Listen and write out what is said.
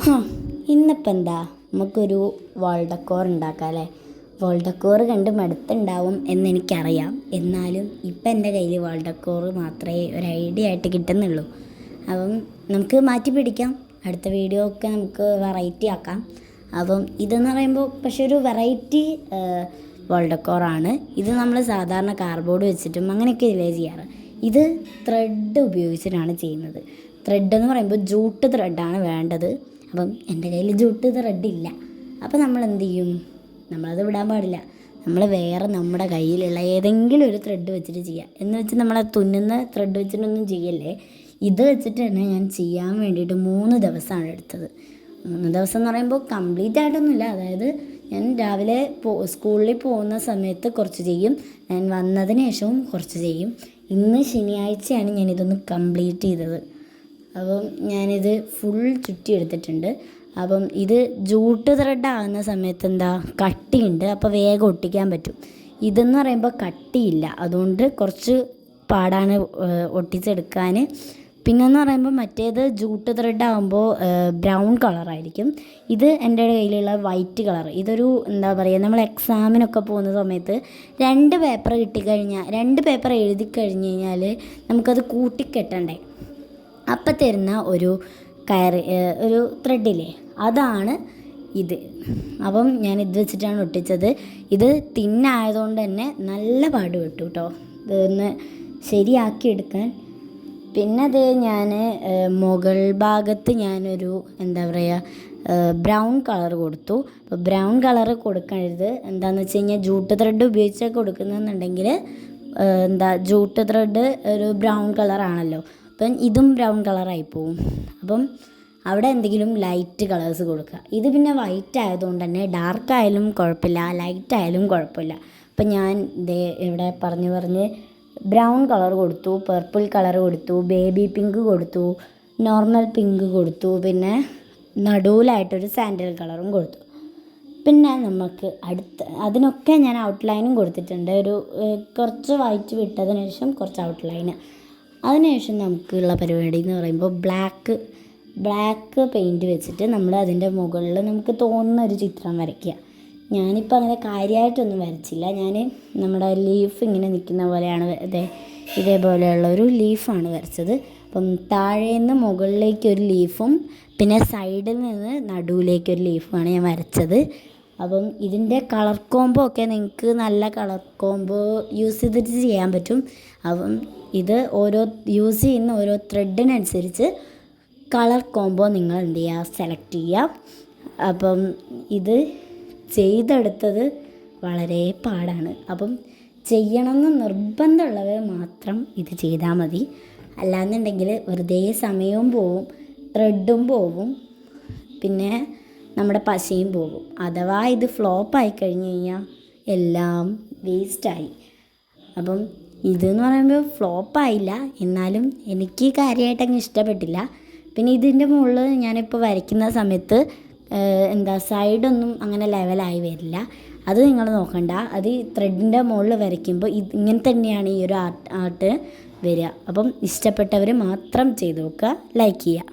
ഹാ ഇന്നിപ്പോൾ എന്താ നമുക്കൊരു വാൾ ഡെക്കോർ ഉണ്ടാക്കാം അല്ലേ. വാൾ ഡെക്കോർ കണ്ട് മടുത്തുണ്ടാവും എന്നെനിക്കറിയാം. എന്നാലും ഇപ്പം എൻ്റെ കയ്യിൽ വാൾ ഡെക്കോർ മാത്രമേ ഒരു ഐഡിയ ആയിട്ട് കിട്ടുന്നുള്ളൂ. അപ്പം നമുക്ക് മാറ്റി പിടിക്കാം. അടുത്ത വീഡിയോ ഒക്കെ നമുക്ക് വെറൈറ്റി ആക്കാം. അപ്പം ഇതെന്ന് പറയുമ്പോൾ പക്ഷെ ഒരു വെറൈറ്റി വാൾ ഡെക്കോറാണ്. ഇത് നമ്മൾ സാധാരണ കാർഡ്ബോർഡ് വെച്ചിട്ടും അങ്ങനെയൊക്കെ ഇല്ലേ ചെയ്യാറ്. ഇത് ത്രെഡ് ഉപയോഗിച്ചിട്ടാണ് ചെയ്യുന്നത്. ത്രെഡ് എന്ന് പറയുമ്പോൾ ജൂട്ട് ത്രെഡാണ് വേണ്ടത്. അപ്പം എൻ്റെ കയ്യിൽ ജൂട്ട് ത്രെഡില്ല. അപ്പോൾ നമ്മൾ എന്ത് ചെയ്യും? നമ്മളത് വിടാൻ പാടില്ല. നമ്മൾ വേറെ നമ്മുടെ കയ്യിലുള്ള ഏതെങ്കിലും ഒരു ത്രെഡ് വെച്ചിട്ട് ചെയ്യുക. എന്ന് വെച്ച് നമ്മളെ തുന്നുന്ന ത്രെഡ് വെച്ചിട്ടൊന്നും ചെയ്യല്ലേ. ഇത് വെച്ചിട്ട് തന്നെ ഞാൻ ചെയ്യാൻ വേണ്ടിയിട്ട് 3 ദിവസമാണ് എടുത്തത്. 3 ദിവസം എന്ന് പറയുമ്പോൾ കംപ്ലീറ്റ് ആയിട്ടൊന്നുമില്ല. അതായത് ഞാൻ രാവിലെ സ്കൂളിൽ പോകുന്ന സമയത്ത് കുറച്ച് ചെയ്യും, ഞാൻ വന്നതിന് ശേഷവും കുറച്ച് ചെയ്യും. ഇന്ന് ശനിയാഴ്ചയാണ് ഞാനിതൊന്ന് കംപ്ലീറ്റ് ചെയ്തത്. അപ്പം ഞാനിത് ഫുൾ ചുറ്റി എടുത്തിട്ടുണ്ട്. അപ്പം ഇത് ജൂട്ട് ത്രെഡ് ആകുന്ന സമയത്ത് എന്താ കട്ടിയുണ്ട്, അപ്പോൾ വേഗം ഒട്ടിക്കാൻ പറ്റും. ഇതെന്ന് പറയുമ്പോൾ കട്ടിയില്ല, അതുകൊണ്ട് കുറച്ച് പാടാണ് ഒട്ടിച്ചെടുക്കാൻ. പിന്നെന്ന് പറയുമ്പോൾ മറ്റേത് ജൂട്ട് ത്രെഡ് ആകുമ്പോൾ ബ്രൗൺ കളറായിരിക്കും. ഇത് എൻ്റെ കയ്യിലുള്ള വൈറ്റ് കളർ. ഇതൊരു എന്താ പറയുക, നമ്മൾ എക്സാമിനൊക്കെ പോകുന്ന സമയത്ത് 2 പേപ്പർ കിട്ടിക്കഴിഞ്ഞാൽ 2 പേപ്പർ എഴുതി കഴിഞ്ഞ് കഴിഞ്ഞാൽ നമുക്കത് കൂട്ടിക്കെട്ടണ്ടേ. അപ്പം തരുന്ന ഒരു ഒരു ത്രെഡില്ലേ, അതാണ് ഇത്. അപ്പം ഞാൻ ഇത് വെച്ചിട്ടാണ് ഒട്ടിച്ചത്. ഇത് തിന്നായതുകൊണ്ട് തന്നെ നല്ല പാട് വിട്ടു കേട്ടോ ഇതൊന്ന് ശരിയാക്കി എടുക്കാൻ. പിന്നെ അത് ഞാൻ മുകൾ ഭാഗത്ത് ഞാനൊരു എന്താ പറയുക ബ്രൗൺ കളർ കൊടുത്തു. അപ്പോൾ ബ്രൗൺ കളർ കൊടുക്കരുത്. എന്താണെന്ന് വെച്ച് കഴിഞ്ഞാൽ ജൂട്ട് ത്രെഡ് ഉപയോഗിച്ച് കൊടുക്കുന്നുണ്ടെങ്കിൽ എന്താ ജൂട്ട് ത്രെഡ് ഒരു ബ്രൗൺ കളറാണല്ലോ, അപ്പം ഇതും ബ്രൗൺ കളറായി പോവും. അപ്പം അവിടെ എന്തെങ്കിലും ലൈറ്റ് കളേഴ്സ് കൊടുക്കുക. ഇത് പിന്നെ വൈറ്റ് ആയതുകൊണ്ട് തന്നെ ഡാർക്ക് ആയാലും കുഴപ്പമില്ല, ലൈറ്റ് ആയാലും കുഴപ്പമില്ല. അപ്പം ഞാൻ ഇവിടെ പറഞ്ഞ് ബ്രൗൺ കളർ കൊടുത്തു, പർപ്പിൾ കളർ കൊടുത്തു, ബേബി പിങ്ക് കൊടുത്തു, നോർമൽ പിങ്ക് കൊടുത്തു, പിന്നെ നടുവിലായിട്ടൊരു സാൻഡൽ കളറും കൊടുത്തു. പിന്നെ നമുക്ക് അതിനൊക്കെ ഞാൻ ഔട്ട്ലൈനും കൊടുത്തിട്ടുണ്ട്. ഒരു കുറച്ച് വൈറ്റ് വിട്ടതിന് ശേഷം കുറച്ച് ഔട്ട്ലൈന്. അതിനുശേഷം നമുക്കുള്ള പരിപാടി എന്ന് പറയുമ്പോൾ ബ്ലാക്ക് പെയിൻറ്റ് വെച്ചിട്ട് നമ്മൾ അതിൻ്റെ മുകളിൽ നമുക്ക് തോന്നുന്ന ഒരു ചിത്രം വരയ്ക്കുക. ഞാനിപ്പോൾ അങ്ങനെ കാര്യമായിട്ടൊന്നും വരച്ചില്ല. ഞാൻ നമ്മുടെ ലീഫ് ഇങ്ങനെ നിൽക്കുന്ന പോലെയാണ് ഇതേപോലെയുള്ള ഒരു ലീഫാണ് വരച്ചത്. അപ്പം താഴേന്ന് മുകളിലേക്ക് ഒരു ലീഫും പിന്നെ സൈഡിൽ നിന്ന് നടുവിലേക്കൊരു ലീഫുമാണ് ഞാൻ വരച്ചത്. അപ്പം ഇതിൻ്റെ കളർ കോംബോ ഒക്കെ നിങ്ങൾക്ക് നല്ല കളർ കോംബോ യൂസ് ചെയ്തിട്ട് ചെയ്യാൻ പറ്റും. അപ്പം ഇത് യൂസ് ചെയ്യുന്ന ഓരോ ത്രെഡിനനുസരിച്ച് കളർ കോംബോ നിങ്ങൾ എന്ത് ചെയ്യുക, സെലക്ട് ചെയ്യുക. അപ്പം ഇത് ചെയ്തെടുത്തത് വളരെ പാടാണ്. അപ്പം ചെയ്യണമെന്ന് നിർബന്ധമുള്ളവർ മാത്രം ഇത് ചെയ്താൽ മതി. അല്ലാന്നുണ്ടെങ്കിൽ വെറുതെ സമയവും പോവും, ത്രെഡും പോവും, പിന്നെ നമ്മുടെ പശയും പോകും. അഥവാ ഇത് ഫ്ലോപ്പായി കഴിഞ്ഞ് കഴിഞ്ഞാൽ എല്ലാം വേസ്റ്റായി. അപ്പം ഇതെന്ന് പറയുമ്പോൾ ഫ്ലോപ്പായില്ല, എന്നാലും എനിക്ക് കാര്യമായിട്ടങ്ങ് ഇഷ്ടപ്പെട്ടില്ല. പിന്നെ ഇതിൻ്റെ മുകളിൽ ഞാനിപ്പോൾ വരയ്ക്കുന്ന സമയത്ത് എന്താ സൈഡൊന്നും അങ്ങനെ ലെവലായി വരില്ല. അത് നിങ്ങൾ നോക്കണ്ട. അത് ത്രെഡിൻ്റെ മുകളിൽ വരയ്ക്കുമ്പോൾ ഇങ്ങനെ തന്നെയാണ് ഈ ഒരു ആർട്ട് വരിക. അപ്പം ഇഷ്ടപ്പെട്ടവർ മാത്രം ചെയ്ത് നോക്കുക, ലൈക്ക് ചെയ്യുക.